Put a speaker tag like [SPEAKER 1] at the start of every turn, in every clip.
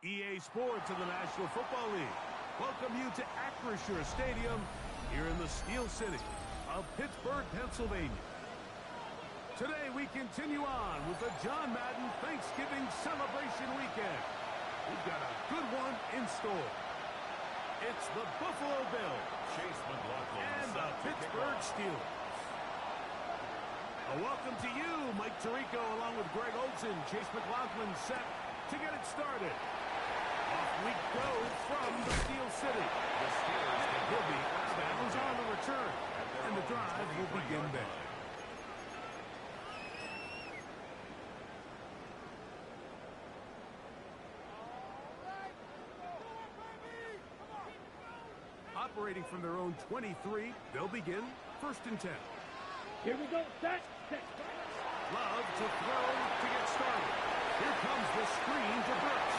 [SPEAKER 1] EA Sports of the National Football League welcome you to Acrisure Stadium here in the Steel City of Pittsburgh, Pennsylvania. Today we continue on with the John Madden Thanksgiving celebration weekend. We've got a good one in store. It's the Buffalo Bills and the Pittsburgh Steelers. A welcome to you, Mike Tirico, along with Greg Olson. Chase McLaughlin set to get it started. Off we go from the Steel City. He'll be out of bounds on the return, and the drive will begin there. Operating from their own 23, they'll begin 1st and 10.
[SPEAKER 2] Here we go, set.
[SPEAKER 1] Love to throw to get started. Here comes the screen to Brooks.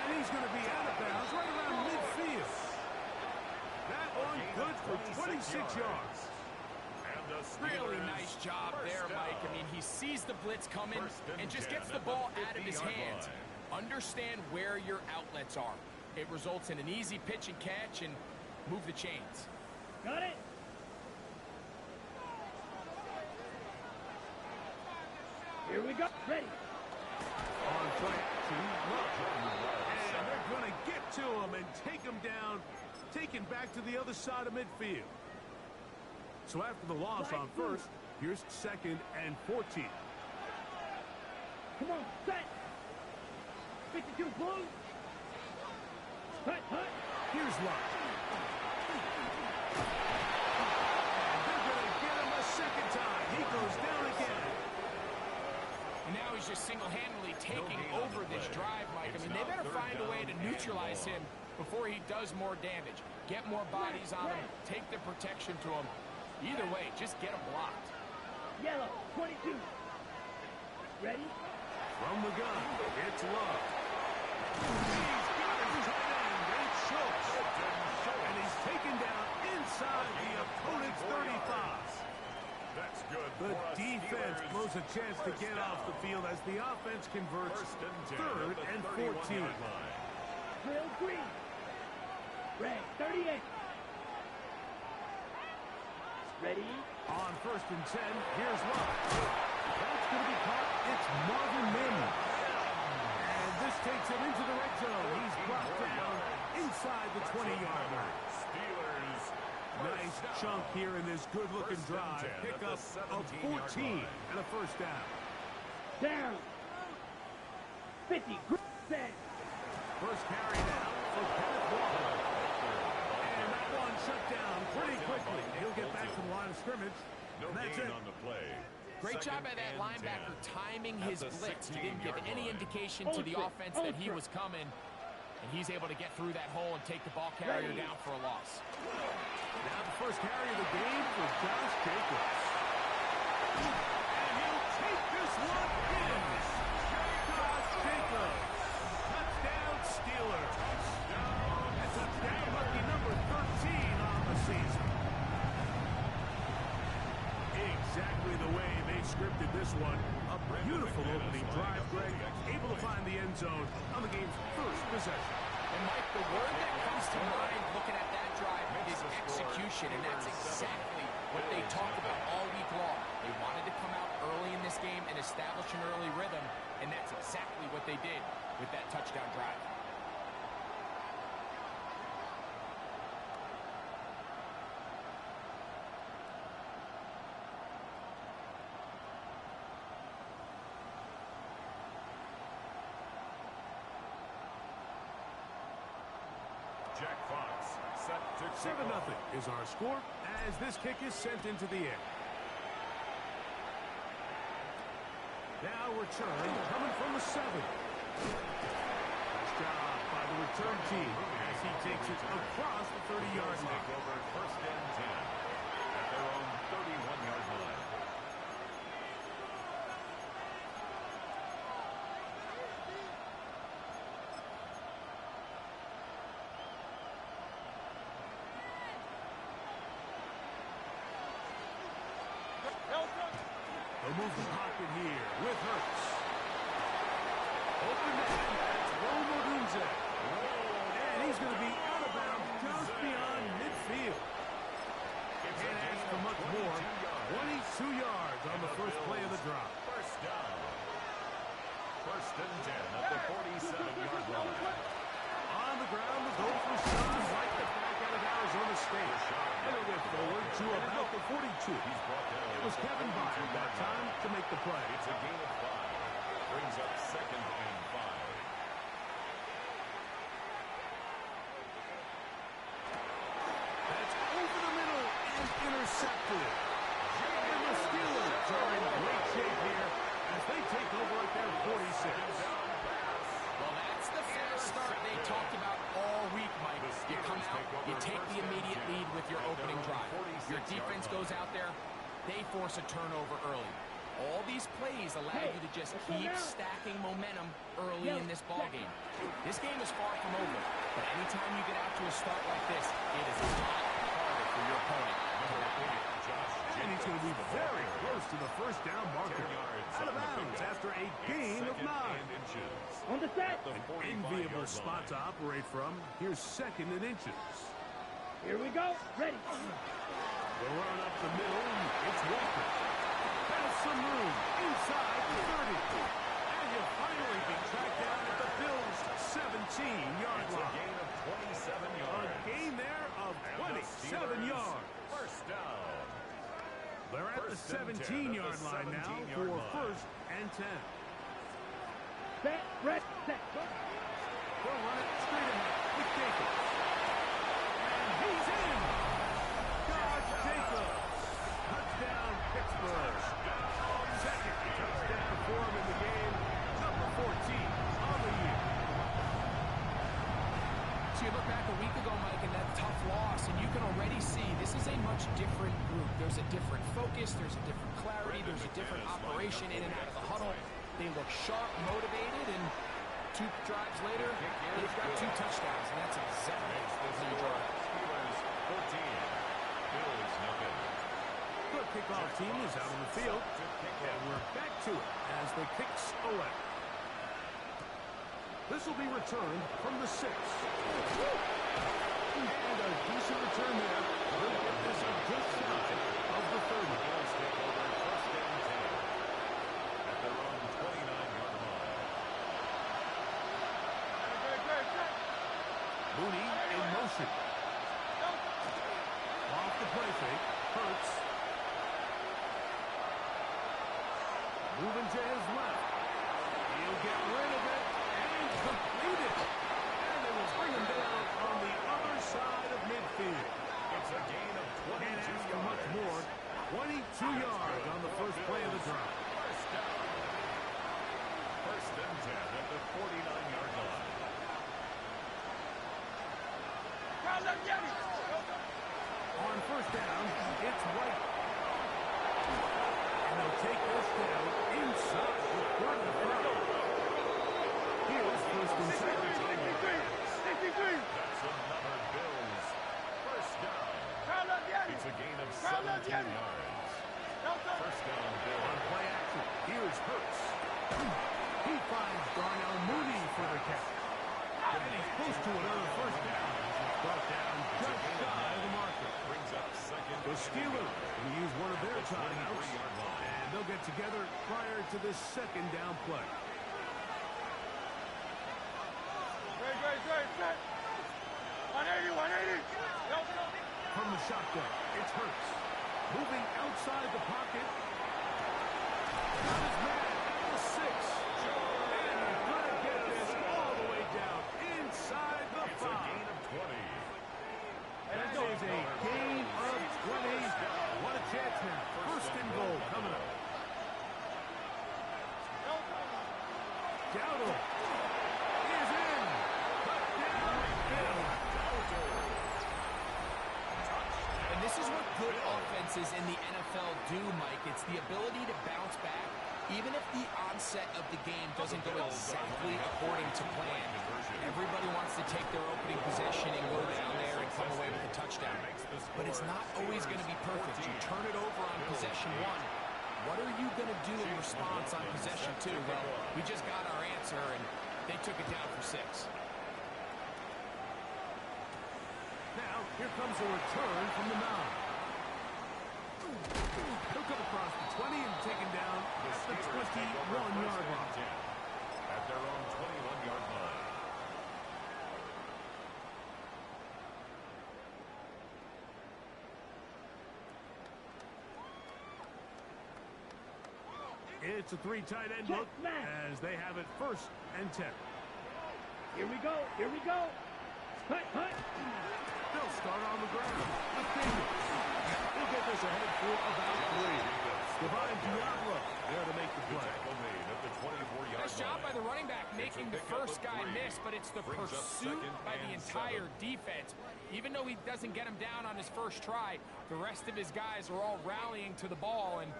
[SPEAKER 1] And he's going to be out of bounds right around midfield. That one good for 26 yards.
[SPEAKER 3] Really nice job there, Mike. I mean, he sees the blitz coming and just gets the ball out of his hands. Understand where your outlets are. It results in an easy pitch and catch and move the chains.
[SPEAKER 2] Got it. Here we go. Ready.
[SPEAKER 1] On track to Love. And they're going to get to him and take him down, taken back to the other side of midfield. So after the loss on first, here's 2nd and 14.
[SPEAKER 2] Come on, set. 52 blue. Hut.
[SPEAKER 1] Here's Love. And they're going to get him a second time. He goes down again.
[SPEAKER 3] And now he's just single-handedly taking over this drive, Mike. I mean, they better find a way to neutralize him before he does more damage. Get more bodies on him. Take the protection to him. Either way, just get him blocked.
[SPEAKER 2] Yellow, 22. Ready?
[SPEAKER 1] From the gun, it's Love. He's got his tight end. It's Schultz. And he's taken down inside the opponent's 35.
[SPEAKER 4] That's good.
[SPEAKER 1] The defense blows a chance to get off the field as the offense converts 3rd and 14.
[SPEAKER 2] Drill green. Red, 38. Ready?
[SPEAKER 1] On 1st and 10, here's Love. That's going to be caught. It's Marvin Mims. And this takes him into the red zone. He's brought down inside the 20-yard line.
[SPEAKER 4] Steelers.
[SPEAKER 1] Nice chunk here in this good-looking drive. Pickup of 14 and a 1st down.
[SPEAKER 2] Down. 50. Set.
[SPEAKER 1] First carry now for Kenneth Walker. And that one shut down pretty quickly. He'll get back to the line of scrimmage.
[SPEAKER 4] No
[SPEAKER 1] That's
[SPEAKER 4] gain
[SPEAKER 1] it.
[SPEAKER 4] on the play.
[SPEAKER 3] Great job by that linebacker timing his blitz. He didn't give any indication to the offense that he was coming. And he's able to get through that hole and take the ball carrier down for a loss.
[SPEAKER 1] Now the first carry of the game for Josh Jacobs. And he'll take this one in. Josh Jacobs. Touchdown Steelers. And touchdown lucky number 13 on the season. Exactly the way they scripted this one. A beautiful opening drive, Greg. Able to find the end zone on the game's first possession.
[SPEAKER 3] And Mike, the word that comes to mind looking at that drive is execution, and that's exactly what they talked about all week long. They wanted to come out early in this game and establish an early rhythm, and that's exactly what they did with that touchdown drive.
[SPEAKER 4] Jack Fox set to
[SPEAKER 1] 7-0 is our score as this kick is sent into the air. Now return coming from the 7. Nice job by the return team as he takes it across the 30-yard line.
[SPEAKER 4] Over 1st and 10 at their own 31-yard line.
[SPEAKER 1] They'll move the pocket here with Hurts. Open man, that's Rome Odunze. And he's going to be out of bounds just beyond midfield. Can't ask for much more. 22 yards on the first play of the drop.
[SPEAKER 4] First down. First and 10 at the 47-yard line.
[SPEAKER 1] On the ground was goal for Sean White, the back out of Arizona State. And a whip forward to about the 42. It was Kevin Byard that time to make the play.
[SPEAKER 4] It's a gain of 5. Brings up second and 5.
[SPEAKER 1] That's over the middle and intercepted. And the Steelers are in great shape here as they take over at their 46.
[SPEAKER 3] Well, that's the fast start they talked about all week, Mike. You come out, you take the immediate lead with your opening drive. Your defense goes out there, they force a turnover early. All these plays allow you to just keep stacking momentum early in this ballgame. This game is far from over, but anytime you get out to a start like this, it is a lot harder for your opponent.
[SPEAKER 1] And he's going to be very close to the first down marker. Out of bounds after a gain of 9.
[SPEAKER 2] On the set.
[SPEAKER 1] An enviable spot to operate from. Here's second and inches.
[SPEAKER 2] Here we go. Ready.
[SPEAKER 1] The run up the middle. It's Walker. Has some room inside the 30. And you'll finally be tracked down at the Bills' 17-yard line.
[SPEAKER 4] A gain of 27 yards.
[SPEAKER 1] A gain there of 27 yards.
[SPEAKER 4] First down.
[SPEAKER 1] They're at the 17-yard line now for first and 10.
[SPEAKER 2] Set. Red. Set.
[SPEAKER 1] They'll run it straight ahead with Jacobs. And he's in. Josh Jacobs. Touchdown, Pittsburgh. Second touchdown for him in the game. Number 14 on the year.
[SPEAKER 3] So you look back a week ago, Mike, and that tough loss, and you can already see this is a much different group. There's a different focus, there's a different clarity, there's a different operation in and out of the huddle. They look sharp, motivated, and 2 drives later, they've got 2 touchdowns, and that's exactly what you drive.
[SPEAKER 4] Steelers 14. Bills nothing.
[SPEAKER 1] The kickoff team is out on the field, and we're back to it as the kicks away. This will be returned from the 6. And a decent return there. We'll get this just shy of the 30.
[SPEAKER 4] Bills take over first and 10 at their own 29-yard line.
[SPEAKER 1] Mooney in motion. Off the play fake. Hurts. Moving to his left. He'll get rid of it and complete it. And it will bring him down on the other side of midfield.
[SPEAKER 4] It's a gain of 22
[SPEAKER 1] Can't ask for
[SPEAKER 4] yards.
[SPEAKER 1] much more. 22 yards on the first play of the drive.
[SPEAKER 4] First down. First and 10 at the 49-yard line.
[SPEAKER 1] On first down, it's White. And they'll take this down inside the 35. Here's first and 7.
[SPEAKER 4] That's another Bills first down. It's a gain of 17 yards. First down,
[SPEAKER 1] On
[SPEAKER 4] Bills.
[SPEAKER 1] play action, here's Hurts. He finds Darnell Mooney for the catch. And he's close to another first down. It's brought down just shy of the marker.
[SPEAKER 4] Brings up second.
[SPEAKER 1] The Steelers will use one of their timeouts,
[SPEAKER 4] 23-yard line.
[SPEAKER 1] and they'll get together prior to this second down play. From the shotgun, it's Hurts. Moving outside the pocket. Got his man at the 6. And he's going to get this all the way down inside the 5.
[SPEAKER 4] It's a gain of 20.
[SPEAKER 1] That is a gain of 20. What a chance now. First and goal coming up. Dowdle is in. Touchdown, Bill.
[SPEAKER 3] And this is what good offenses in the NFL do, Mike. It's the ability to bounce back, even if the onset of the game doesn't go exactly according to plan. Everybody wants to take their opening possession and go down there and come away with a touchdown. But it's not always going to be perfect. You turn it over on possession 1, What are you going to do in response on possession 2? Well, we just got our answer, and they took it down for 6.
[SPEAKER 1] Now, here comes a return from the 9. He'll come across the 20 and taken down at the 21-yard line.
[SPEAKER 4] At their own 21-yard line.
[SPEAKER 1] It's a 3 tight end look as they have it 1st and 10.
[SPEAKER 2] Here we go. Here we go. Hut, hut.
[SPEAKER 1] They'll start on the ground. He'll get this ahead for about 3. Divine Diablo there to make the play.
[SPEAKER 3] Nice job by the running back making the first guy miss, but it's the pursuit by the entire defense. Even though he doesn't get him down on his first try, the rest of his guys are all rallying to the ball, and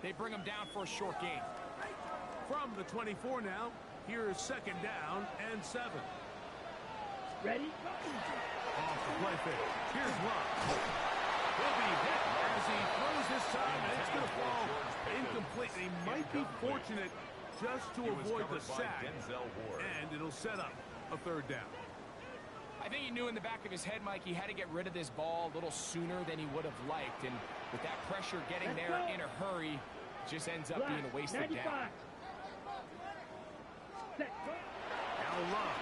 [SPEAKER 3] they bring him down for a short gain.
[SPEAKER 1] From the 24 now, here is 2nd down and 7.
[SPEAKER 2] Ready?
[SPEAKER 1] Off the play fake. Here's Love. He'll be hit as he throws this time, and it's going to fall incomplete. He might be fortunate just to avoid the sack, and it'll set up a 3rd down.
[SPEAKER 3] I think he knew in the back of his head, Mike, he had to get rid of this ball a little sooner than he would have liked, and with that pressure getting there in a hurry, it just ends up being a wasted down.
[SPEAKER 1] Now Love.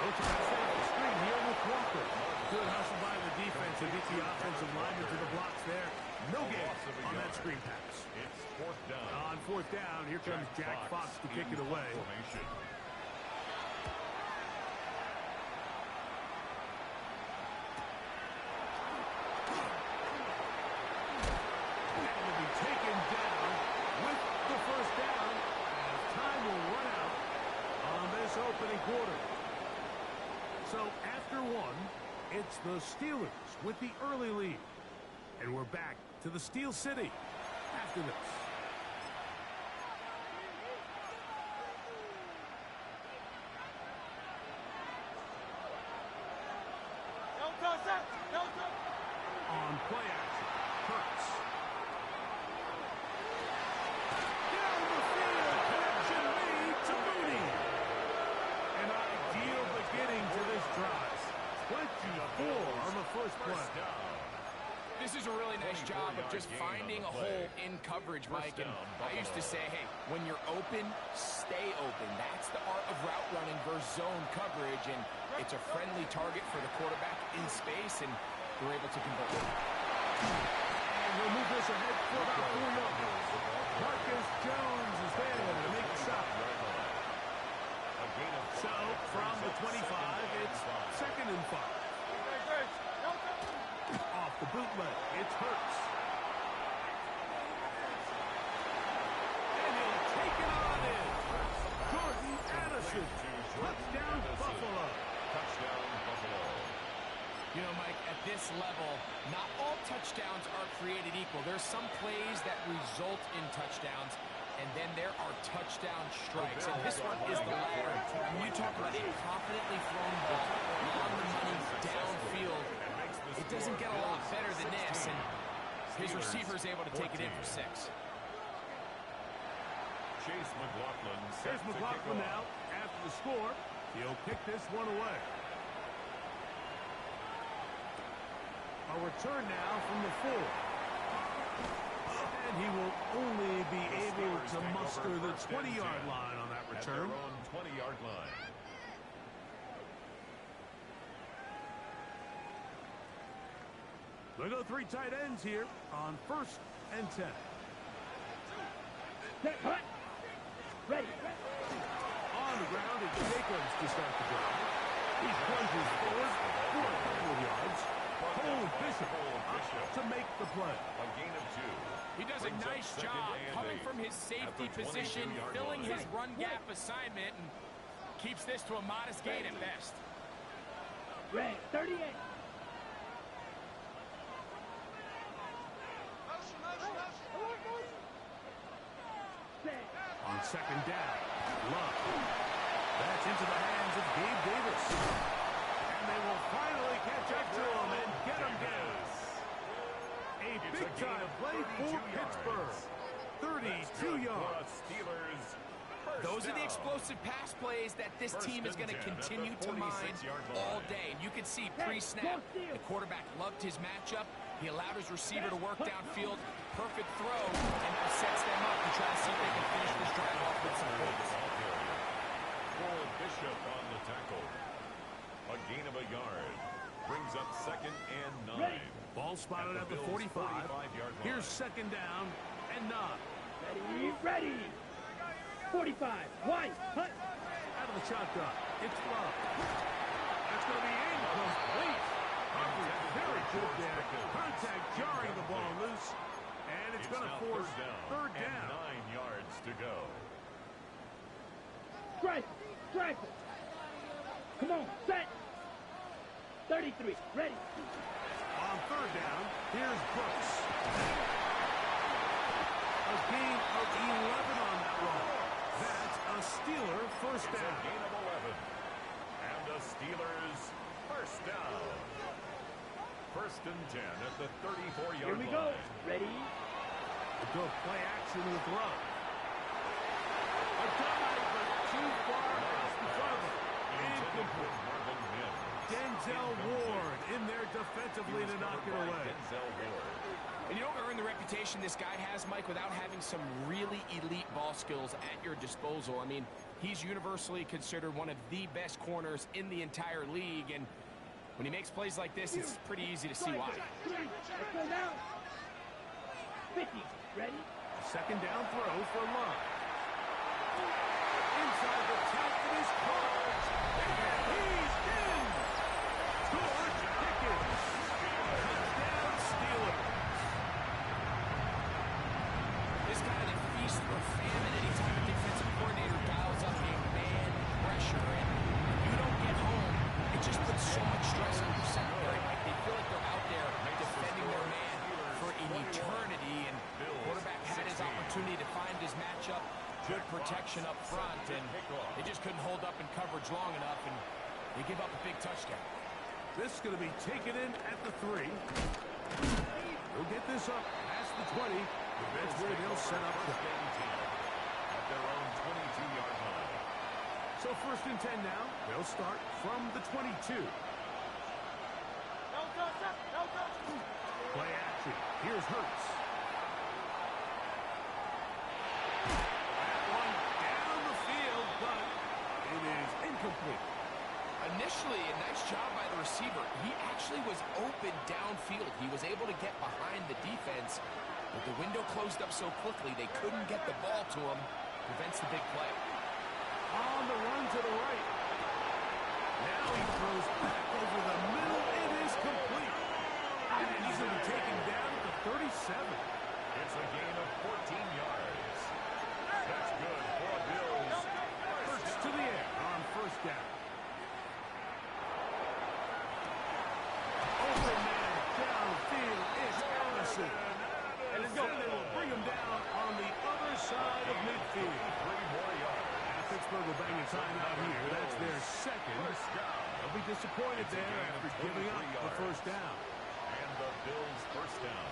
[SPEAKER 1] Looks like a screen here with Walker. Good hustle by the defense to get the offensive lineman to the blocks there. No gain on that screen pass.
[SPEAKER 4] It's 4th down.
[SPEAKER 1] On 4th down, here comes Jack Fox to kick it away. And to be taken down with the 1st down as time will run out on this opening quarter. So after 1, it's the Steelers with the early lead. And we're back to the Steel City after this. On play action, Hurts. Down the field, connection made to Mooney. An ideal beginning to this drive. 24 on the first play.
[SPEAKER 3] This is a really nice job of just finding a hole in coverage, Mike. And I used to say, hey, when you're open, stay open. That's the art of route running versus zone coverage. And it's a friendly target for the quarterback in space, and they're able to convert it.
[SPEAKER 1] And we'll move this ahead for about 4 yards. Marcus Jones is there to make the stop. So from the 25, it's 2nd and 5. Off the bootleg, it's Hurts. And he'll take it on in. Jordan Addison. Touchdown, Buffalo.
[SPEAKER 4] Touchdown, Buffalo.
[SPEAKER 3] You know, Mike, at this level, not all touchdowns are created equal. There's some plays that result in touchdowns, and then there are touchdown strikes. And this one is the latter. When you talk about a confidently thrown ball on the money downfield, it doesn't get a lot better than this, and his receiver's able to take it in for 6.
[SPEAKER 4] Chase McLaughlin.
[SPEAKER 1] Here's McLaughlin now after the score. He'll kick this one away. A return now from the 4. And he will only be able to muster the 20-yard line on that return.
[SPEAKER 4] At their own 20-yard line.
[SPEAKER 1] They go 3 tight ends here on 1st and 10.
[SPEAKER 2] Ready.
[SPEAKER 1] On the ground, it's Jacobs to start the drive. He plunges forward for a couple of yards. Cole Bishop up to make the play.
[SPEAKER 4] A gain of 2.
[SPEAKER 3] He does a nice job coming from his safety position, filling his run gap assignment, and keeps this to a modest gain at best.
[SPEAKER 2] Ray, 38.
[SPEAKER 1] On 2nd down, Love. That's into the hands of Gabe Davis. And they will finally catch up to him and get him down. A big Big-time play for Pittsburgh. 32 yards.
[SPEAKER 3] Those are the explosive pass plays that this team is going to continue to mine all day. And you can see pre-snap, the quarterback loved his matchup. He allowed his receiver to work downfield. Perfect throw, and now sets them up to try to see if they can finish this drive off with some points.
[SPEAKER 4] Bishop on the tackle. A gain of a yard. Brings up 2nd and 9.
[SPEAKER 1] Ball spotted at the 45. Here's 2nd down and 9.
[SPEAKER 2] Ready. 45. Wide. Hut.
[SPEAKER 1] Out of the shotgun. It's Love. That's going to be incomplete. Humphrey, very good there. Contact jarring the ball loose. And it's going to force 3rd down.
[SPEAKER 4] 9 yards to go.
[SPEAKER 2] Drive. Come on. Set. 33. Ready.
[SPEAKER 1] On 3rd down, here's Brooks. A gain of 11 on that run. That's a Steeler 1st down.
[SPEAKER 4] A gain of 11. And the Steelers 1st down. 1st and 10 at the 34-yard line.
[SPEAKER 2] Here we go. Ready.
[SPEAKER 1] Go play action with Love. A dive, but too far across the front of him. Incomplete. Denzel Ward in there defensively to knock it away.
[SPEAKER 3] And you don't earn the reputation this guy has, Mike, without having some really elite ball skills at your disposal. I mean, he's universally considered one of the best corners in the entire league, and when he makes plays like this, it's pretty easy to see why.
[SPEAKER 2] Let's go now. 50. Ready.
[SPEAKER 1] 2nd down throw for Love. Inside the top of his cards. And he's in. George Pickens. Touchdown Steelers.
[SPEAKER 3] This guy that feast or famine anytime a defensive coordinator dials up a man pressure, and you don't get home, it just puts so much stress on your secondary. Like they feel like they're out there defending their man for an eternity, and the quarterback had his opportunity to find his matchup, good protection up front, and they just couldn't hold up in coverage long enough, and they give up a big touchdown.
[SPEAKER 1] This is going to be taken in at the 3. They'll get this up past the 20. That's where they'll set up
[SPEAKER 4] at their own 22-yard line.
[SPEAKER 1] So 1st and 10 now. They'll start from the 22. Play action. Here's Hurts. That one down the field, but it is incomplete.
[SPEAKER 3] Initially, a nice job by the receiver. He actually was open downfield. He was able to get behind the defense, but the window closed up so quickly they couldn't get the ball to him. Prevents the big play.
[SPEAKER 1] On the run to the right. Now he throws back over the middle. It is complete. And he's going to be taken down at the 37.
[SPEAKER 4] It's a gain of 14 yards. That's good for Bills.
[SPEAKER 1] Hurts to the air on 1st down. Open man downfield is Allison. And they will bring him down on the other side of midfield.
[SPEAKER 4] 3 more yards.
[SPEAKER 1] Pittsburgh will bang a timeout here. That's their 2nd. They'll be disappointed there after giving up the 1st down.
[SPEAKER 4] And the Bills 1st down.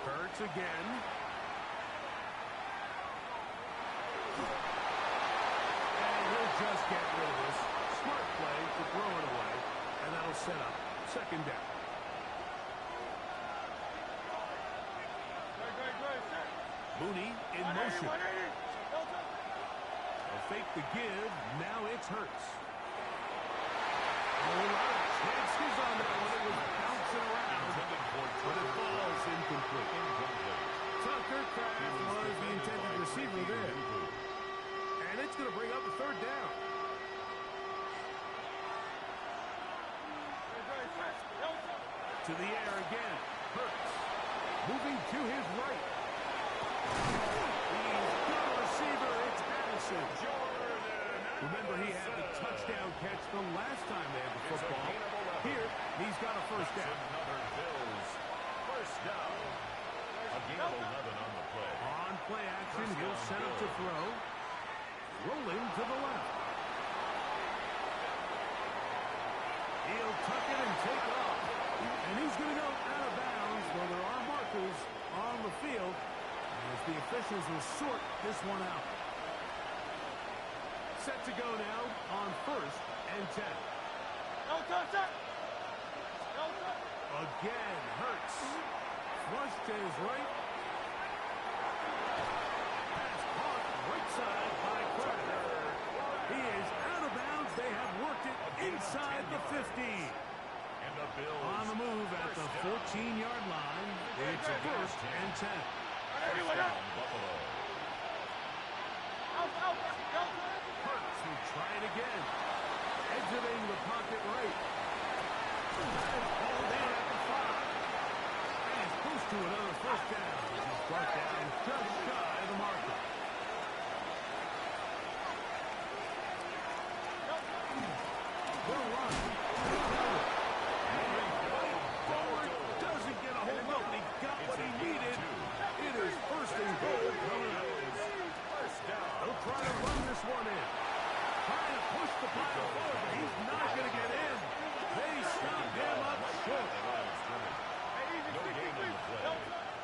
[SPEAKER 1] Hurts again. And he'll just get rid of this. Smart play to throw it away. And that'll set up 2nd down. Mooney in motion. They'll fake the give. Now it's Hurts. A lot of chances on that one. It was bouncing around, but it falls incomplete. Tucker Kraft was the intended receiver there. And it's going to bring up a 3rd down. To the air again. Hurts. Moving to his right. He's got a receiver. It's Addison. Remember, he had the touchdown catch the last time they had the football. Here, he's got a 1st down.
[SPEAKER 4] Another Bills 1st down. A gain of 11 on the play.
[SPEAKER 1] On play action, he'll set up to throw. Rolling to the left. He'll tuck it and take off. And he's going to go out of bounds, though there are markers on the field as the officials will sort this one out. Set to go now on 1st and 10. Again, Hurts. Flush to his right. Pass caught right side by Crowder. He is out of bounds. They have worked it inside the 50. On the move at the 14-yard line. It's 1st and 10. Hurts will try it again. Exiting the pocket right. Pulled in at the 5. And he's close to another 1st down. He's brought down just shy of the marker. Good run. Forward doesn't get a hold up, but he got what he needed. It is 1st and goal coming up. They'll try to run this one in. Trying to push the pile forward, but he's not going to get in. They stop him up short.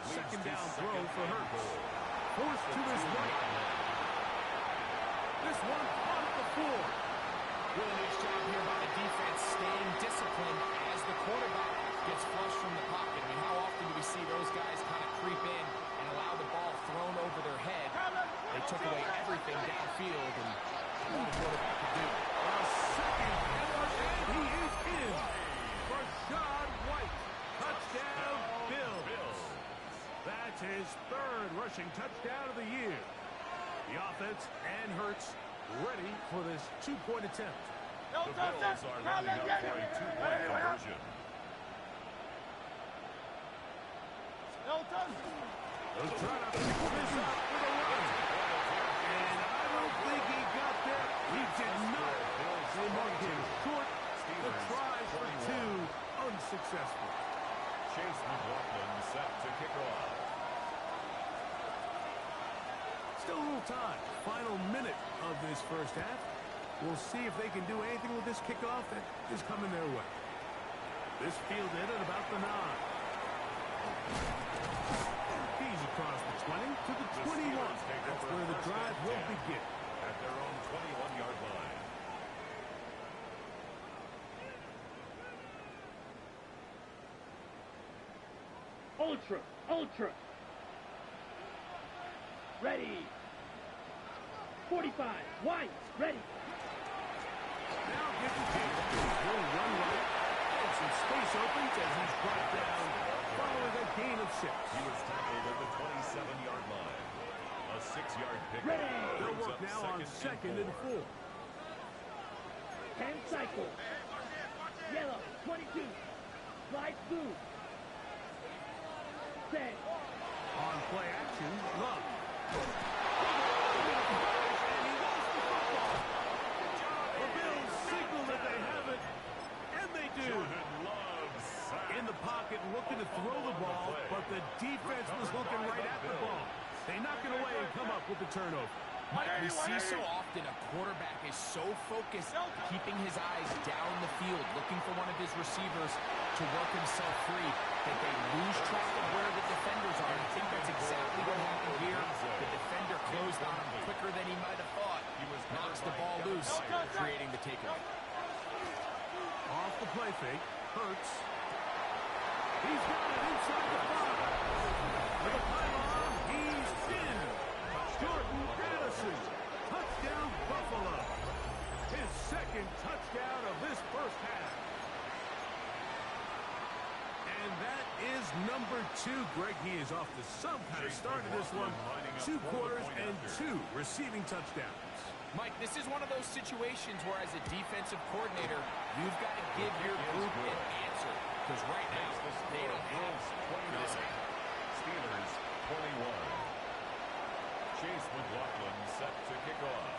[SPEAKER 1] Second down throw for Hurts. Forced to his right. This one caught at the 4.
[SPEAKER 3] Really nice job here by the defense staying disciplined as the quarterback gets flushed from the pocket. I mean, how often do we see those guys kind of creep in and allow the ball thrown over their head? They took away everything downfield, and all the quarterback could do.
[SPEAKER 1] A second effort, and he is in. Rashad White. Touchdown, Bills. That's his 3rd rushing touchdown of the year. The offense and Hurts ready for this 2-point attempt.
[SPEAKER 4] The Bills are running up for a 2-point conversion.
[SPEAKER 1] They'll try to pick this up with a run. And I don't think he got there. He did not. They marked him short. The try for 2 unsuccessful.
[SPEAKER 4] Chase McLaughlin set to kick off.
[SPEAKER 1] Still a little time. Final minute of this 1st half. We'll see if they can do anything with this kickoff that is coming their way. This fielded at about the 9. He's across the 20 to the 21. That's where the drive will begin.
[SPEAKER 4] At their own 21-yard line.
[SPEAKER 2] Ultra. Ready. 45. White. Ready.
[SPEAKER 1] Now gives the chance. He'll run right. And some space opens as he's brought down following a gain of 6.
[SPEAKER 4] He was tackled at the 27-yard line. A 6-yard pick.
[SPEAKER 1] They'll work now on 2nd and 4.
[SPEAKER 2] 10 cycle. Yellow. 22. Slide through. Set.
[SPEAKER 1] On play action, Love. The Bills signal that they have it, and they do. In the pocket, looking to throw the ball, but the defense was looking right at the ball. They knock it away and come up with the turnover.
[SPEAKER 3] Mike, we see so often a quarterback is so focused, keeping his eyes down the field, looking for one of his receivers to work himself free, that they lose track of where the defenders are. And I think that's exactly what happened here. The defender closed on him quicker than he might have thought. He knocks the ball loose, creating the takeaway.
[SPEAKER 1] Off the play fake, Hurts. He's got it inside the 5. With a pylon, he's in. Jordan Addison, touchdown Buffalo. His 2nd touchdown of this 1st half. And that is number 2. Greg, he is off to some kind of start in this one. 2 quarters and 2 receiving touchdowns.
[SPEAKER 3] Mike, this is one of those situations where as a defensive coordinator, you've got to give your group an answer. Because right now, they don't have this.
[SPEAKER 4] Steelers 21. Chase McLaughlin set to kick off.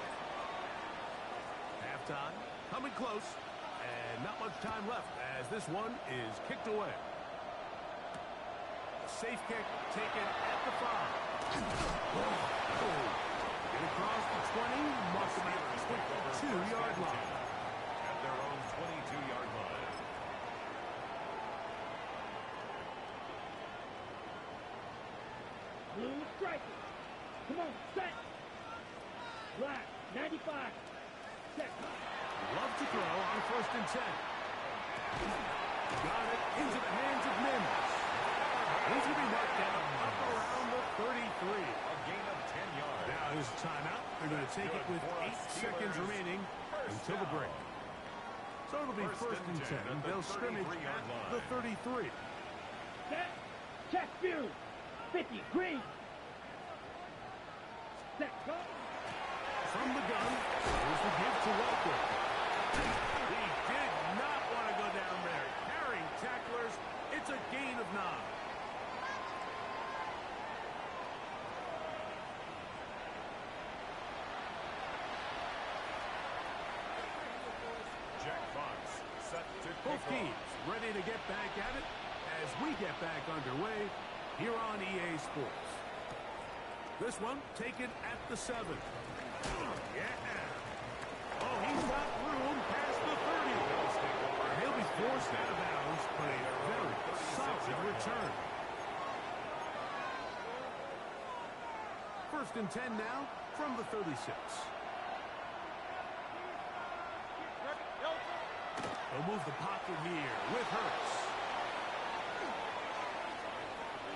[SPEAKER 1] Halftime coming close, and not much time left as this one is kicked away. Safe kick taken at the 5. Get across the 20, mark them at the 22-yard line.
[SPEAKER 4] At their own 22-yard line.
[SPEAKER 2] striking. Come on, set. Black, 95. Set.
[SPEAKER 1] Love to throw on 1st and 10. Got it into the hands of Mims. He's going to be knocked down up around the 33.
[SPEAKER 4] A gain of 10 yards.
[SPEAKER 1] Now here's a timeout. They're going to take it with 8 seconds remaining until the break. So it'll be 1st and 10. They'll scrimmage at the 33.
[SPEAKER 2] Set. Check view. 50. Green. Set. Go.
[SPEAKER 1] From the gun, here's the give to Walker. He did not want to go down there. Carrying tacklers. It's a gain of 9. Both teams ready to get back at it as we get back underway here on EA Sports. This one taken at the 7. Yeah. Oh, he's got room past the 30. He'll be forced out of bounds, but a very solid return. 1st and 10 now from the 36. He'll move the pocket here with Hurts.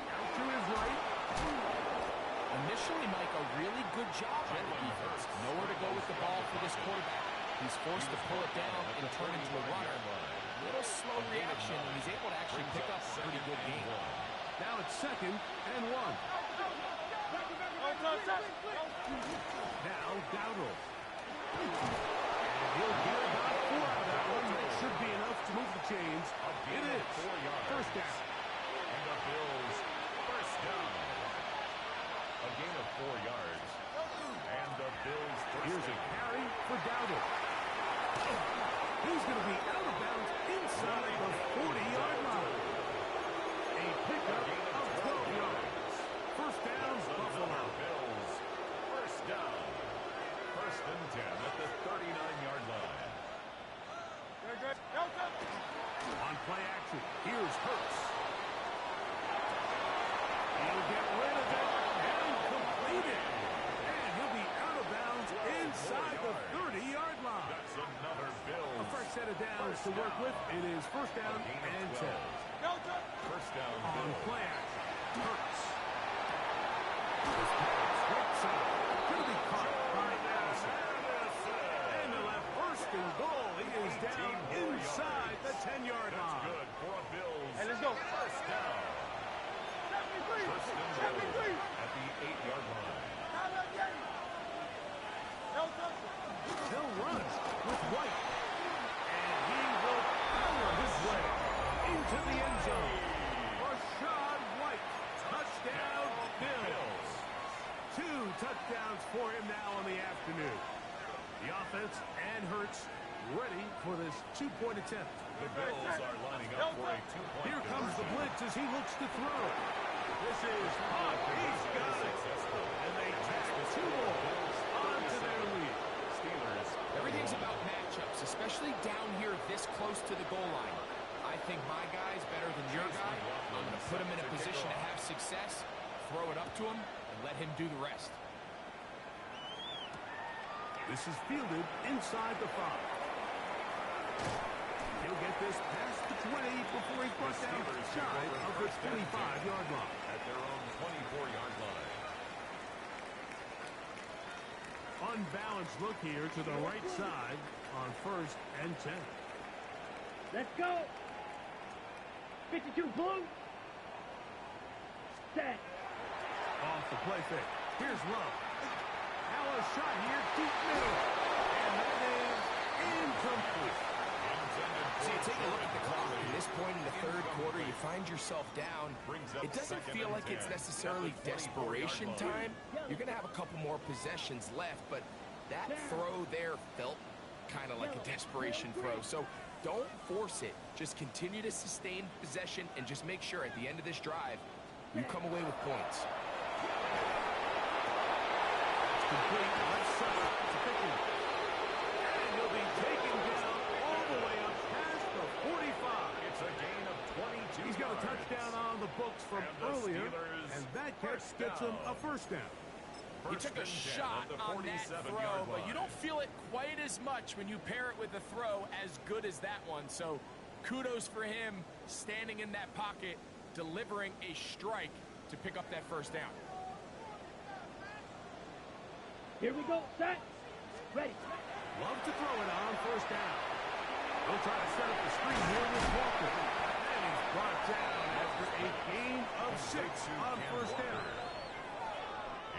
[SPEAKER 1] Out to his right.
[SPEAKER 3] Initially, Mike, a really good job by the defense. Nowhere to go with the ball for this quarterback. He's forced to pull it down and turn into a runner. Little slow reaction, and he's able to actually pick up a pretty good game.
[SPEAKER 1] Now it's 2nd and 1. Now Dowdle. And he'll get about 4 out of that one. That should be enough to move the chains. It is 1st down.
[SPEAKER 4] And the Bills 1st down. A gain of 4 yards. And the Bills 1st
[SPEAKER 1] Here's a
[SPEAKER 4] down.
[SPEAKER 1] carry for Dowdle. He's going to be out of bounds inside the 40-yard line. A pickup of 12 yards. 1st down, Buffalo.
[SPEAKER 4] Bills 1st down. 1st and 10 at the 39-yard line.
[SPEAKER 1] On play action, here's Hurts. He'll get rid of it and complete it. And he'll be out of bounds inside the 30-yard line.
[SPEAKER 4] That's another Bills.
[SPEAKER 1] A fresh set of downs to work with. It is 1st down and 10.
[SPEAKER 4] 1st down,
[SPEAKER 1] On
[SPEAKER 4] Bills.
[SPEAKER 1] play action, Hurts. This pass, right side. Going to be caught by Addison. And the left 1st and goal. He is down inside the 10-yard
[SPEAKER 4] That's
[SPEAKER 1] line.
[SPEAKER 4] good for a Bills.
[SPEAKER 2] Hey, let's go.
[SPEAKER 4] 1st down. 1st and goal at the 8-yard line.
[SPEAKER 1] He'll run with White. And he will power his way into the end zone. Rashad White. Touchdown, Bills. 2 touchdowns for him now on the afternoon. The offense and Hurts ready for this 2-point attempt.
[SPEAKER 4] The Bills are lining up for a 2-point
[SPEAKER 1] Here comes the blitz as he looks to throw. This is Pop. He's got it. And they tack 2 more onto their lead.
[SPEAKER 4] Steelers.
[SPEAKER 3] Everything's about matchups, especially down here this close to the goal line. I think my guy's better than your guy. I'm going to put him in a position to have success, throw it up to him, and let him do the rest.
[SPEAKER 1] This is fielded inside the 5. He'll get this past the 20 before he's brought down shy of the 25-yard line.
[SPEAKER 4] At their own 24-yard line.
[SPEAKER 1] Unbalanced look here to the right side on 1st and 10.
[SPEAKER 2] Let's go. 52 blue. Set.
[SPEAKER 1] Off the play fake. Here's Love. Now a shot here, deep middle. And that is incomplete.
[SPEAKER 3] So you take a look at the clock. At this point in the 3rd quarter, you find yourself down. It doesn't feel like it's necessarily desperation time. You're going to have a couple more possessions left, but that throw there felt kind of like a desperation throw. So don't force it. Just continue to sustain possession and just make sure at the end of this drive, you come away with points.
[SPEAKER 1] Complete left side to Pickens. And he'll be taken down all the way up past the 45.
[SPEAKER 4] It's a gain of 22.
[SPEAKER 1] He's got a touchdown on the books from earlier, and that catch gets him a first down.
[SPEAKER 3] He took a shot on that throw, but you don't feel it quite as much when you pair it with a throw as good as that one. So kudos for him standing in that pocket, delivering a strike to pick up that first down.
[SPEAKER 2] Here we go. Set. Ready.
[SPEAKER 1] Love to throw it on first down. He'll try to set up the screen here with Walker. And he's brought down after a gain of 6 on first down.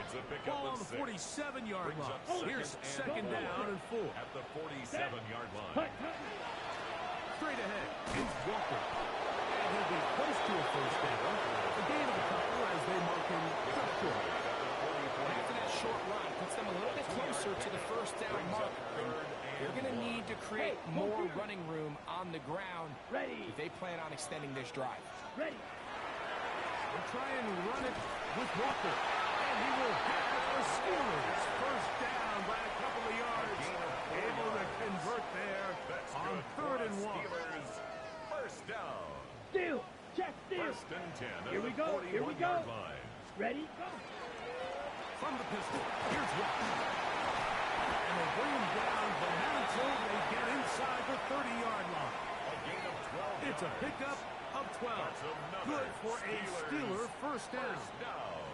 [SPEAKER 4] It's a pickup
[SPEAKER 1] Ball on
[SPEAKER 4] of
[SPEAKER 1] the
[SPEAKER 4] 6.
[SPEAKER 1] 47-yard line. Here's second down and 4.
[SPEAKER 4] At the 47-yard line.
[SPEAKER 1] Straight ahead, it's Walker. And he'll be close to a first down. A gain of a couple as they mark him just short.
[SPEAKER 3] After that short run, puts them a little bit closer to the first down mark. They're going to need to create more running room on the ground if they plan on extending this drive.
[SPEAKER 2] Ready.
[SPEAKER 1] They'll try and run it with Walker. And he will get the Steelers first down by a couple of yards. Able to convert there on 3rd and 1.
[SPEAKER 4] Steelers first down.
[SPEAKER 2] Steal. Check steal.
[SPEAKER 4] First and 10.
[SPEAKER 2] Here we go. Here we go.
[SPEAKER 4] Line.
[SPEAKER 2] Ready. Go.
[SPEAKER 1] From the pistol, here's Walker. And they bring him down, but not until they get inside the 30-yard line.
[SPEAKER 4] A gain of 12
[SPEAKER 1] It's a
[SPEAKER 4] yards.
[SPEAKER 1] pickup of 12.
[SPEAKER 4] That's another
[SPEAKER 1] Good for a Steeler first down.
[SPEAKER 4] First down.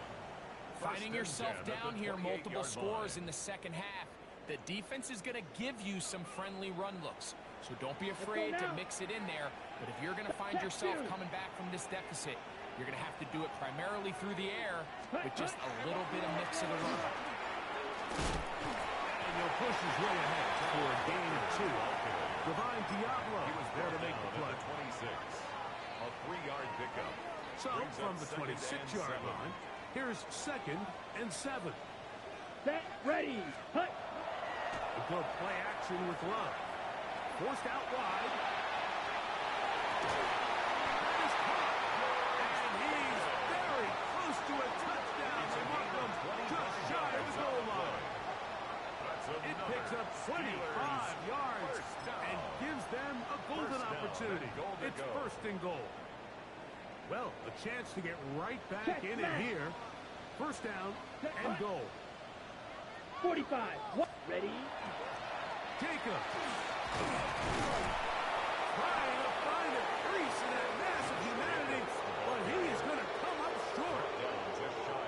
[SPEAKER 3] Finding
[SPEAKER 4] First and
[SPEAKER 3] yourself
[SPEAKER 4] 10 at
[SPEAKER 3] down
[SPEAKER 4] the
[SPEAKER 3] here,
[SPEAKER 4] 28-yard
[SPEAKER 3] multiple scores
[SPEAKER 4] line.
[SPEAKER 3] in the second half. The defense is going to give you some friendly run looks. So don't be afraid to mix it in there. But if you're going to find yourself coming back from this deficit, you're going to have to do it primarily through the air with just a little bit of mix of the run.
[SPEAKER 1] And he'll push his way ahead for a gain of 2. Divine Diablo
[SPEAKER 4] He was
[SPEAKER 1] there to
[SPEAKER 4] brought
[SPEAKER 1] make the
[SPEAKER 4] down
[SPEAKER 1] play.
[SPEAKER 4] at the 26. A 3-yard pickup.
[SPEAKER 1] So
[SPEAKER 4] Brings
[SPEAKER 1] from
[SPEAKER 4] up
[SPEAKER 1] the
[SPEAKER 4] second and
[SPEAKER 1] 26-yard
[SPEAKER 4] 7.
[SPEAKER 1] line, here's 2nd and 7.
[SPEAKER 2] Set. Ready. Hut.
[SPEAKER 1] A good play action with Love. Forced out wide. That is caught. And he's very close to a touchdown. They mark him just shy of the goal line. It picks up 25 yards and gives them a golden opportunity. It's first and goal. Well, a chance to get right back in it here. First down and goal.
[SPEAKER 2] 45. What? Ready.
[SPEAKER 1] Jacob. Trying to find a crease in that massive humanity, but he is going to come up short.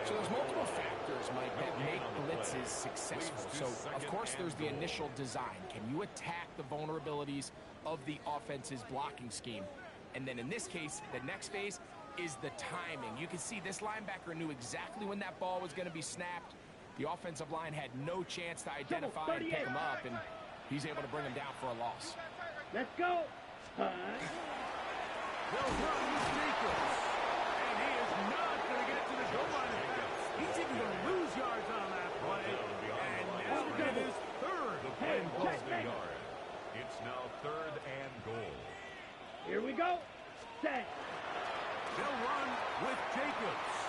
[SPEAKER 3] So there's multiple factors, Mike, that make blitzes successful. So, of course, there's the initial design. Can you attack the vulnerabilities of the offense's blocking scheme? And then in this case, the next phase is the timing. You can see this linebacker knew exactly when that ball was going to be snapped. The offensive line had no chance to identify and pick him up, and he's able to bring him down for a loss.
[SPEAKER 2] Let's go.
[SPEAKER 1] They'll run with Jacobs. And he is not going to get to the goal line. He's even going to lose yards on that play. And now it is 3rd and goal.
[SPEAKER 4] It's now 3rd and goal.
[SPEAKER 2] Here we go. Set.
[SPEAKER 1] They'll run with Jacobs.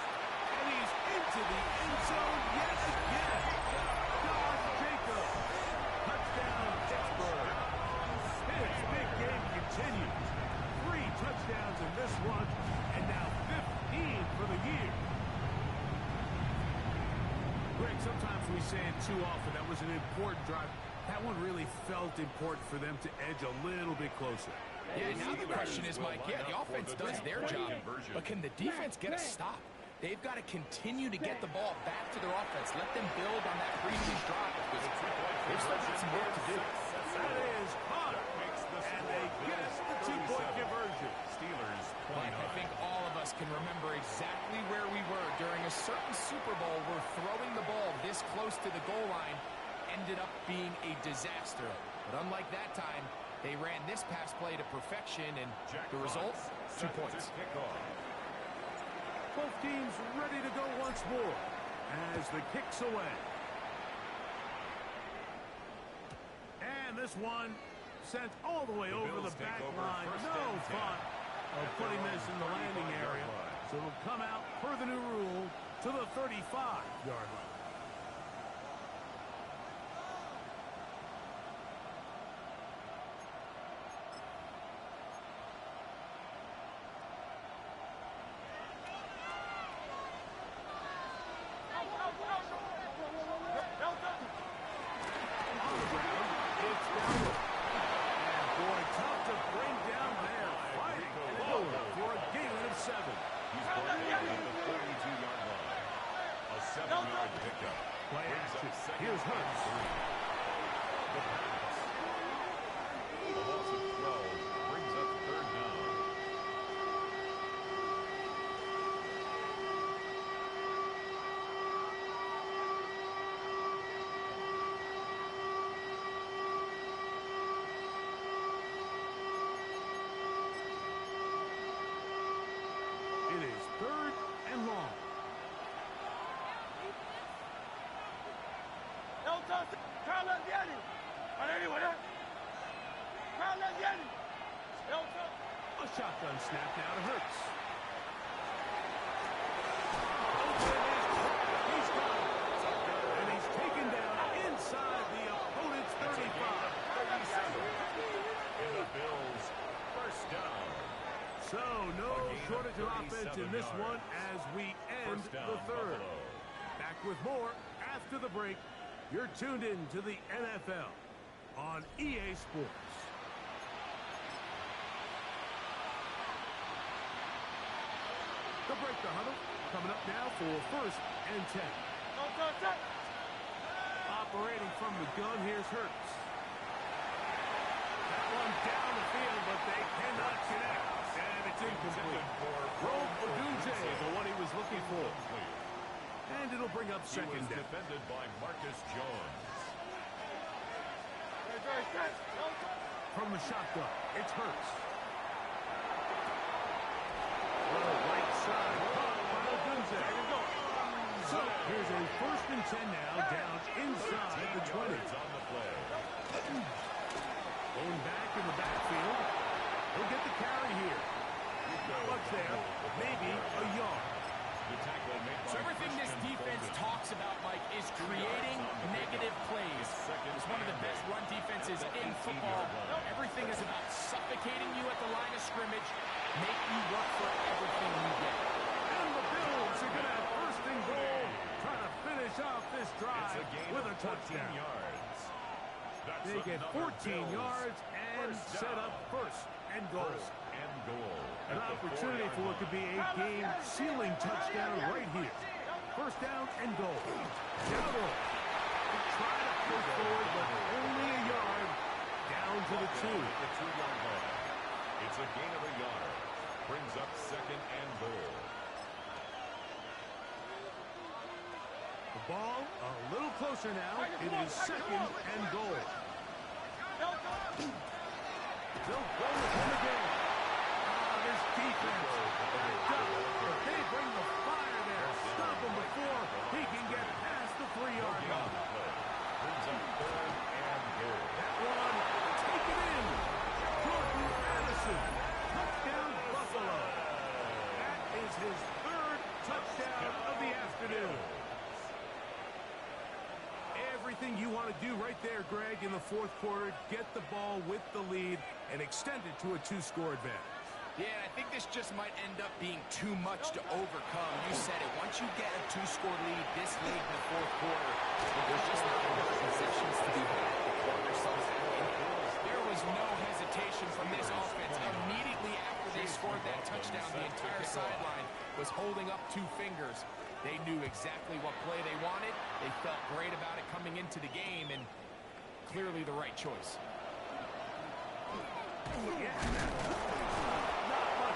[SPEAKER 1] And he's into the end zone yet again. Josh Jacobs. Touchdown, Pittsburgh. His big game continues. 3 touchdowns in this one, and now 15 for the year. Greg, sometimes we say it too often. That was an important drive. That one really felt important for them to edge a little bit closer.
[SPEAKER 3] Yeah, now the question is, Mike, the offense does their job, but can the defense get a stop? They've got to continue to get the ball back to their offense. Let them build on that previous drive, because they've still got some work to do.
[SPEAKER 1] That is caught, and they get the 2-point conversion.
[SPEAKER 4] Steelers
[SPEAKER 3] Mike, I think all of us can remember exactly where we were during a certain Super Bowl where throwing the ball this close to the goal line ended up being a disaster. But unlike that time, they ran this pass play to perfection, and the result, 2 points.
[SPEAKER 1] Both teams ready to go once more as the kick's away. And this one sent all the way over the back line. No thought of putting this in the landing area. So it'll come out per the new rule to the 35-yard line. Hurts.
[SPEAKER 4] The pass. A loss of 12 brings up third down.
[SPEAKER 1] It is third and long. A shotgun snap now to Hurts. He's got it. And he's taken down inside the opponent's 35.
[SPEAKER 4] 37. And the Bills first down.
[SPEAKER 1] So no shortage of offense in this one as we end the third. Back with more after the break. You're tuned in to the NFL on EA Sports. The break the huddle coming up now for first and 10. Operating from the gun, here's Hurts. That one down the field, but they cannot connect. And it's incomplete. Rome Odunze, the one he was looking for. And it'll bring up second down.
[SPEAKER 4] Defended by Marcus Jones.
[SPEAKER 1] From the shotgun, it's Hurts. Right side, caught by Odunze. So here's a first and 10 now, down inside the 20.
[SPEAKER 4] On the play.
[SPEAKER 1] Going back in the backfield. He'll get the carry here. Not much there, maybe a yard.
[SPEAKER 3] So everything this defense talks about, Mike, is creating negative plays. It's one of the best run defenses in football. Everything is about suffocating you at the line of scrimmage, make you work for everything you get.
[SPEAKER 1] And the Bills are going to have first and goal, trying to finish off this drive with a touchdown. They get 14 yards and set up first and goal. An opportunity for it to be a game-sealing touchdown right here. First down and goal. Double. They try to push forward, but only a yard down to the 2.
[SPEAKER 4] The 2-yard line. It's a gain of a yard. Brings up second and goal.
[SPEAKER 1] The ball a little closer now. It is second and goal. They'll go with him again. This defense backed up. But they bring the fire there. Stop him before he can get past the 3-yard line.
[SPEAKER 4] Brings up third and goal.
[SPEAKER 1] That one taken in. Jordan Addison. Touchdown Buffalo. That is his third touchdown of the afternoon. Everything you want to do right there, Greg, in the fourth quarter, get the ball with the lead and extend it to a 2-score advantage.
[SPEAKER 3] Yeah, I think this just might end up being too much to overcome. You said it. Once you get a 2-score lead this late in the fourth quarter, there's just not enough possessions to be had to claw yourself back in. There was no hesitation from this offense. Immediately after they scored that touchdown, the entire sideline was holding up 2 fingers. They knew exactly what play they wanted. They felt great about it coming into the game, and clearly the right choice.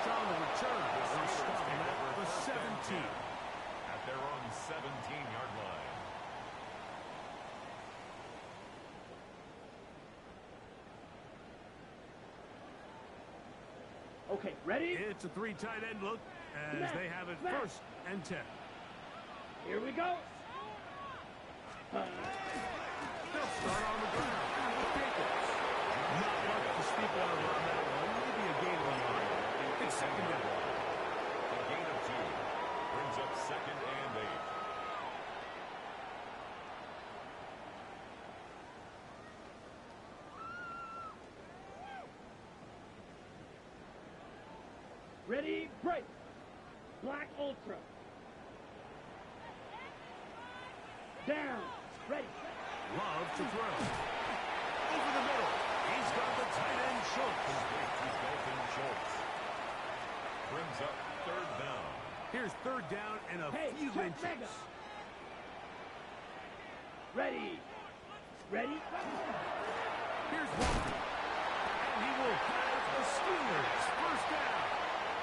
[SPEAKER 1] On the return, they're stopping at the 17.
[SPEAKER 4] At their own 17-yard line.
[SPEAKER 2] Okay, ready?
[SPEAKER 1] It's a 3 tight end look as they have it first and 10.
[SPEAKER 2] Here we go.
[SPEAKER 1] They'll start on the ground with Jacobs. Not much to speak of on that one. Maybe a gain of a yard. It's second down.
[SPEAKER 4] A gain of 2 brings up second and 8.
[SPEAKER 2] Ready, break. Black Ultra. Down. Ready.
[SPEAKER 1] Love to throw. Over the middle. He's got the tight end Schultz.
[SPEAKER 4] Complete to Dalton Schultz. Brings up third down.
[SPEAKER 1] Here's third down and a few
[SPEAKER 2] check
[SPEAKER 1] inches.
[SPEAKER 2] mega. Ready. Ready?
[SPEAKER 1] Here's Walker. And he will have the Steelers first down.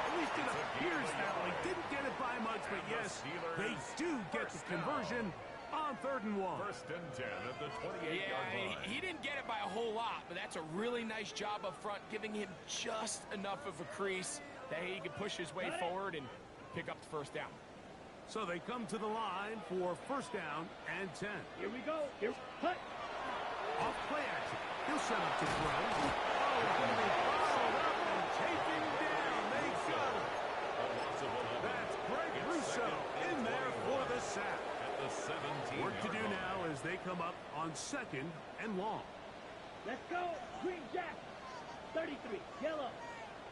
[SPEAKER 1] At least it appears that way. Didn't get it by much, but yes, they do get the conversion on 3rd and 1.
[SPEAKER 4] First and 10 at the 28-yard line.
[SPEAKER 3] He didn't get it by a whole lot, but that's a really nice job up front, giving him just enough of a crease that he can push his way forward and pick up the first down.
[SPEAKER 1] So they come to the line for 1st down and 10.
[SPEAKER 2] Here we go. Here. Cut.
[SPEAKER 1] Off play action. He'll set up to throw. Oh, it's going to be followed up and taken down. They got him. That's Greg Russo in there for the sack.
[SPEAKER 4] At the 17.
[SPEAKER 1] Work to do now as they come up on 2nd and long.
[SPEAKER 2] Let's go. Green Jack. 33. Yellow.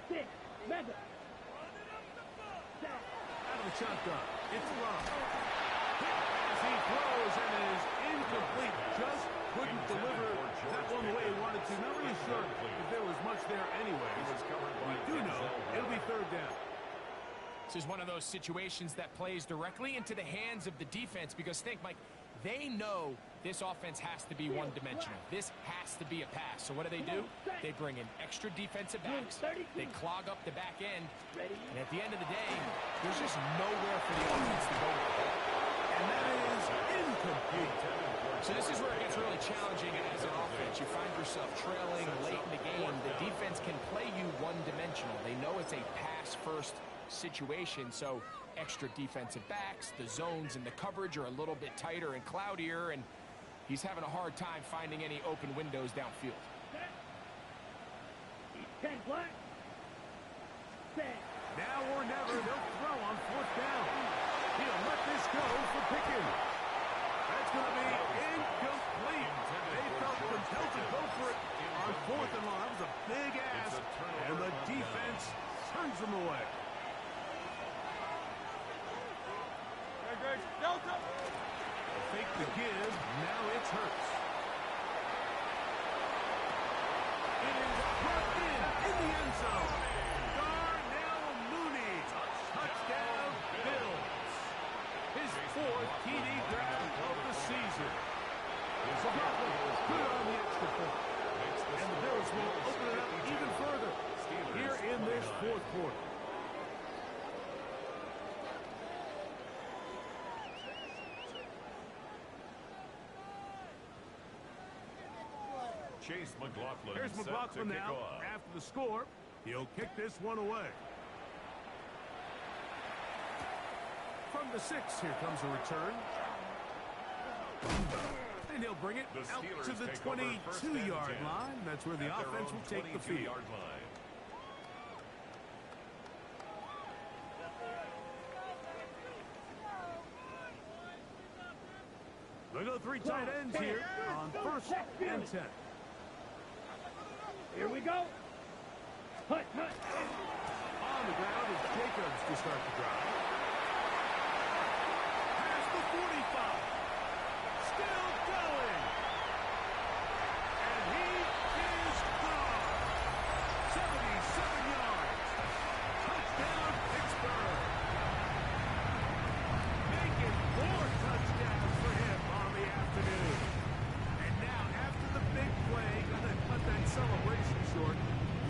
[SPEAKER 2] 6. Mega. Sack.
[SPEAKER 1] Out of the shotgun. It's Love. As he throws and is incomplete. Just couldn't deliver that one the way he wanted to. Not really sure if there was much there anyway. We do know it'll be 3rd down.
[SPEAKER 3] This is one of those situations that plays directly into the hands of the defense because think, Mike, they know this offense has to be one-dimensional. This has to be a pass. So what do? They bring in extra defensive backs. They clog up the back end. And at the end of the day, there's just nowhere for the offense to go.
[SPEAKER 1] And that is incomplete.
[SPEAKER 3] So this is where it gets really challenging as an offense. You find yourself trailing late in the game. The defense can play you one-dimensional. They know it's a pass-first situation, so extra defensive backs, the zones and the coverage are a little bit tighter and cloudier, and he's having a hard time finding any open windows downfield.
[SPEAKER 2] 10 black.
[SPEAKER 1] Now or never, they'll throw on 4th down. He'll let this go for Pickens. That's going to be incomplete. They felt compelled to go for it on 4th and long. That was a big ask, and the defense turns them away.
[SPEAKER 2] Delta.
[SPEAKER 1] Fake the give. Now it's Hurts. It is brought in the end zone. Darnell Mooney. Touchdown, Bills. His 4th TD grab of the season. Good on the extra point. And the Bills will open it up even further here in this 4th quarter.
[SPEAKER 4] Chase McLaughlin.
[SPEAKER 1] Here's McLaughlin now. After the score, he'll kick this one away. From the 6, here comes a return. And he'll bring it out to the 22-yard line. That's where the offense will take the field. They go 3 tight ends here on 1st and 10.
[SPEAKER 2] Here we go. Hut.
[SPEAKER 1] On the ground is Jacobs to start the drive. Past the 45. Still going. And he is gone. 77 yards. Touchdown, Pittsburgh. Making 4 touchdowns for him on the afternoon. And now, after the big play, going to cut that celebration short.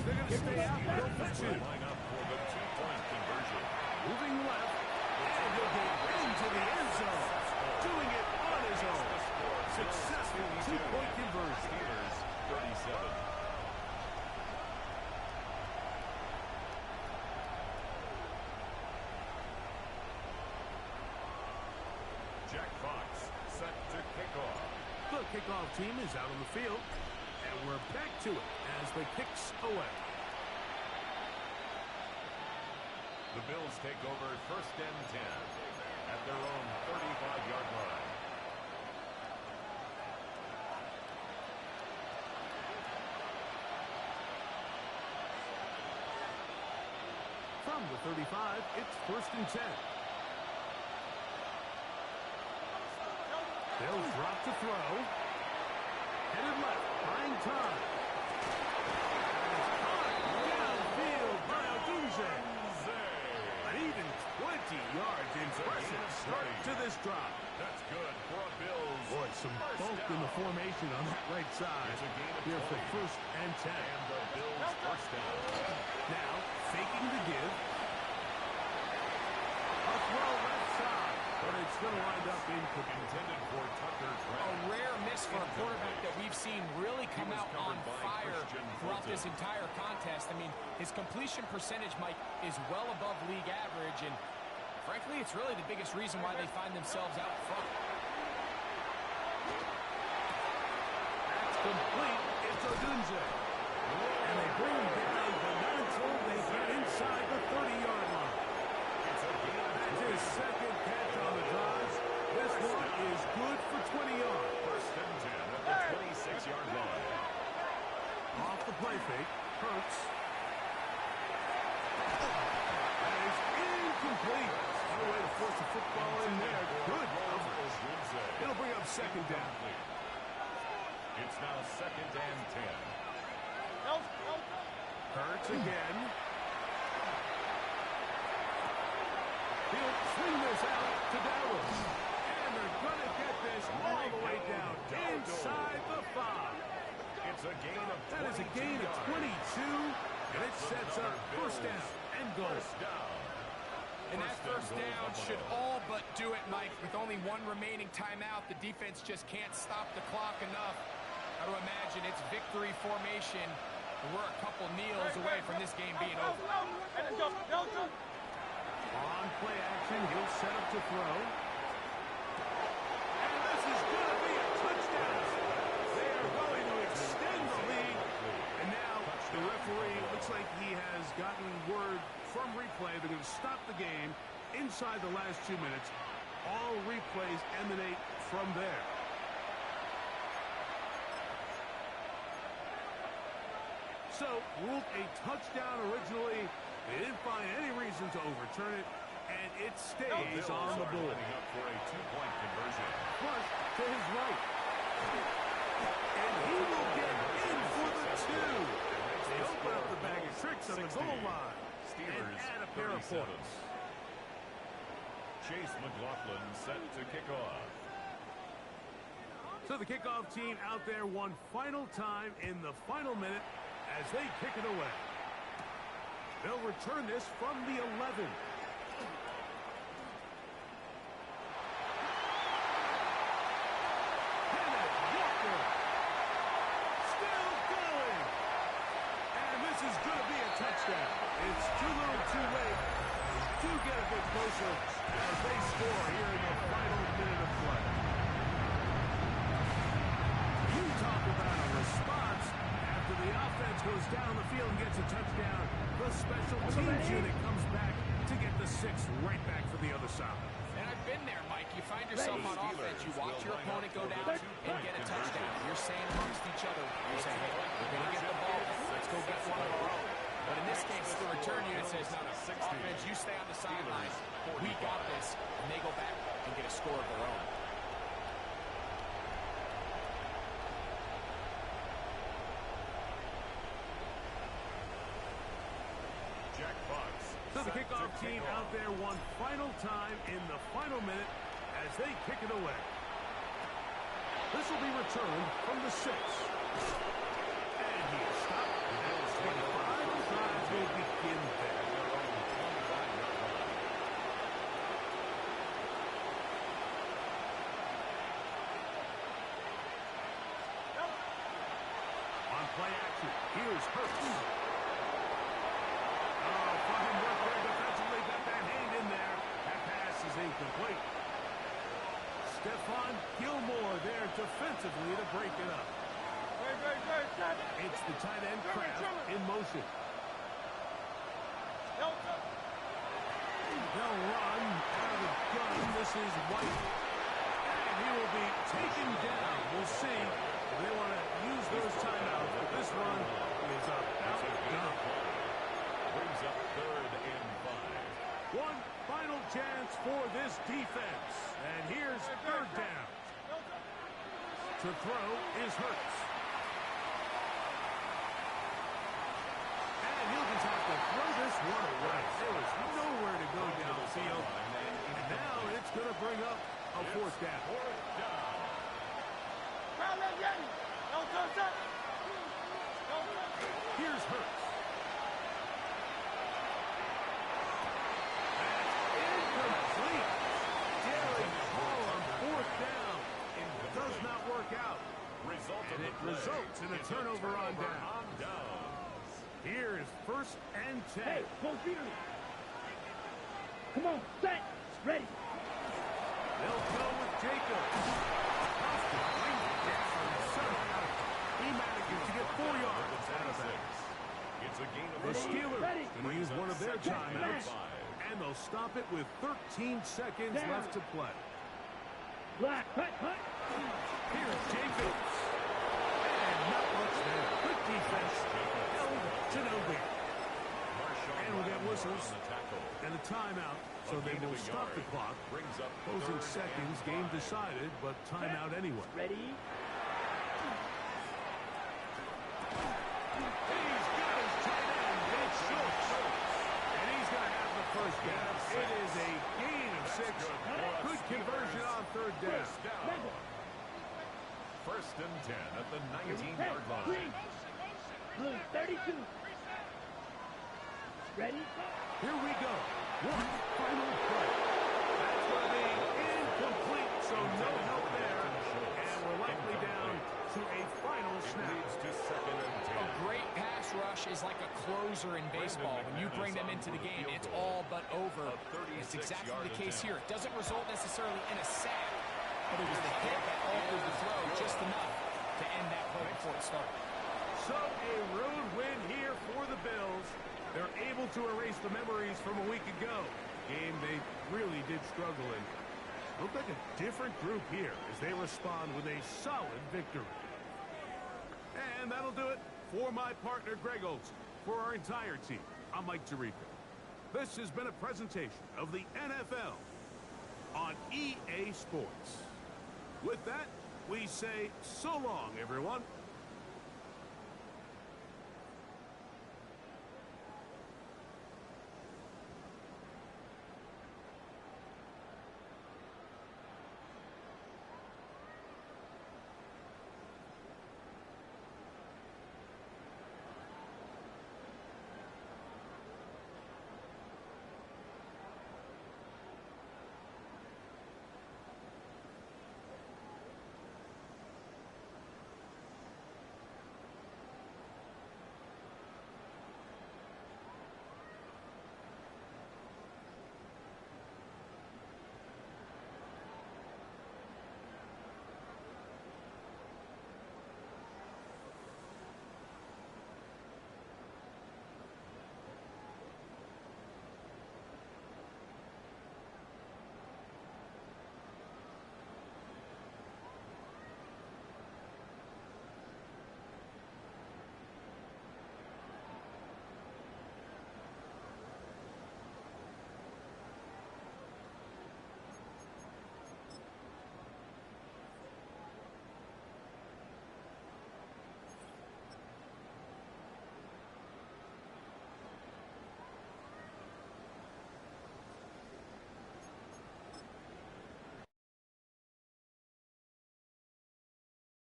[SPEAKER 1] They're going to stay out and go for 2.
[SPEAKER 4] Line up for the 2-point conversion.
[SPEAKER 1] Moving left, and he'll get into the end zone. Doing it on his own. Successful 2-point conversion.
[SPEAKER 4] Steelers 37. Jack Fox set to kick off.
[SPEAKER 1] The kickoff team is out on the field, and we're back to it as the kicks away.
[SPEAKER 4] The Bills take over 1st and 10 at their own 35-yard line.
[SPEAKER 1] From the 35, it's 1st and 10. They'll drop to throw. Headed left, buying time. Downfield by Odunze. An even 20 yards. Impressive start to this drive.
[SPEAKER 4] That's good for a Bills.
[SPEAKER 1] Boy, some bulk in the formation on that right side. Here for 1st and 10.
[SPEAKER 4] And the Bills first down.
[SPEAKER 1] Now, faking the give. A throw left side, but it's going to wind up incomplete.
[SPEAKER 4] Intended for Tucker.
[SPEAKER 3] A rare miss for a quarterback that we've seen really come out on fire throughout this entire contest. I mean, his completion percentage, Mike, is well above league average, and frankly, it's really the biggest reason why they find themselves out front.
[SPEAKER 1] That's complete. It's Odunze. And they bring him down, but not until they get inside the 30-yard line. That's his second catch on the drive. This one is good for 20 yards.
[SPEAKER 4] 1st and 10 at the 26-yard line.
[SPEAKER 1] Off the play fake. Hurts. That is incomplete. No way to force the football in there. Good coverage. It'll bring up 2nd down.
[SPEAKER 4] It's now 2nd and 10.
[SPEAKER 1] Hurts again. He'll swing this out to Dallas. And they're going to get this all the way down inside the 5.
[SPEAKER 4] It's a gain of 22.
[SPEAKER 1] That is a gain of 22, and it sets up 1st down and goal.
[SPEAKER 3] And that 1st down should all but do it, Mike. With only one remaining timeout, the defense just can't stop the clock enough. I would imagine it's victory formation. We're a couple kneels away from this game being over.
[SPEAKER 1] On play action, he'll set up to throw. And this is going to be a touchdown. They are going to extend the lead. And now the referee looks like he has gotten word from replay. They're going to stop the game inside the last 2 minutes. All replays emanate from there. So, ruled a touchdown originally. They didn't find any reason to overturn it, and it stays on the board.
[SPEAKER 4] Up for a 2-point conversion.
[SPEAKER 1] Flush to his right. And he will get in for the 2. They open up the bag of tricks on the goal line and add a pair of points.
[SPEAKER 4] Chase McLaughlin set to kick off.
[SPEAKER 1] So the kickoff team out there one final time in the final minute as they kick it away. They'll return this from the 11. Kenneth Walker. Still going. And this is going to be a touchdown. It's too little too late. They do get a bit closer as they score here in the final minute of play. You talk about a response. After the offense goes down the field and gets a touchdown, the special teams unit comes back to get the 6 right back for the other side.
[SPEAKER 3] And I've been there, Mike. You find yourself on offense, you watch your opponent go down and get a touchdown. You're saying amongst each other, you're saying, hey, we're going to get the ball, let's go get one of our own. But in this case, the return unit says, no, offense, you stay on the sideline, we got this, and they go back and get a score of their own.
[SPEAKER 1] So the kickoff team out there one final time in the final minute as they kick it away. This will be returned from the 6. And he is stopped at the 25. The drive will begin there. On play action, here's Hurts. Fine work there defensively. Got that hand in there. That pass is incomplete. Stephon Gilmore there defensively to break it up. It's the tight end Kraft in motion. They'll run out of the gun. This is White. And he will be taken down. We'll see if they want to use those timeouts. But this one is about done.
[SPEAKER 4] Brings up 3rd and 5.
[SPEAKER 1] One final chance for this defense. And here's 3rd down. To throw is Hurts. And he'll just have to throw this one away. There is nowhere to go downfield. And now it's going to bring up a 4th down.
[SPEAKER 4] 4th down.
[SPEAKER 1] results in a turnover on down. Here is 1st and 10.
[SPEAKER 2] Hey, full feet. Come on, set, ready.
[SPEAKER 1] They'll go with Jacobs. Austin brings it down somehow. He manages to get 4 yards out of that.
[SPEAKER 4] It's a gain of
[SPEAKER 1] The Steelers going to use one of their timeouts, and they'll stop it with 13 seconds left to play.
[SPEAKER 2] Black, hut.
[SPEAKER 1] Here's Jacobs. And not much there. Good defense. Held to no gain. And we'll get whistles and a timeout, so they will stop the clock. Closing seconds, game decided, but timeout anyway.
[SPEAKER 2] Ready?
[SPEAKER 1] He's got his tight end. It's Schultz. And he's going to have the first down. It is a gain of 6. Good conversion on 3rd down.
[SPEAKER 4] 1st and 10 at the 19-yard line.
[SPEAKER 2] Blue 32. Ready?
[SPEAKER 1] Here we go. One final play. That's going to be incomplete, so no help there. And we're likely down to a final snap.
[SPEAKER 4] Leads to 2nd and 10.
[SPEAKER 3] A great pass rush is like a closer in baseball. When you bring them into the game, it's all but over. It's exactly the case here. It doesn't result necessarily in a sack, but it was the hit that altered the throw just enough to end that play before it started.
[SPEAKER 1] So a road win here for the Bills. They're able to erase the memories from a week ago. Game they really did struggle in. Look like a different group here as they respond with a solid victory. And that'll do it for my partner, Greg Olson. For our entire team, I'm Mike Tirico. This has been a presentation of the NFL on EA Sports. With that, we say so long, everyone.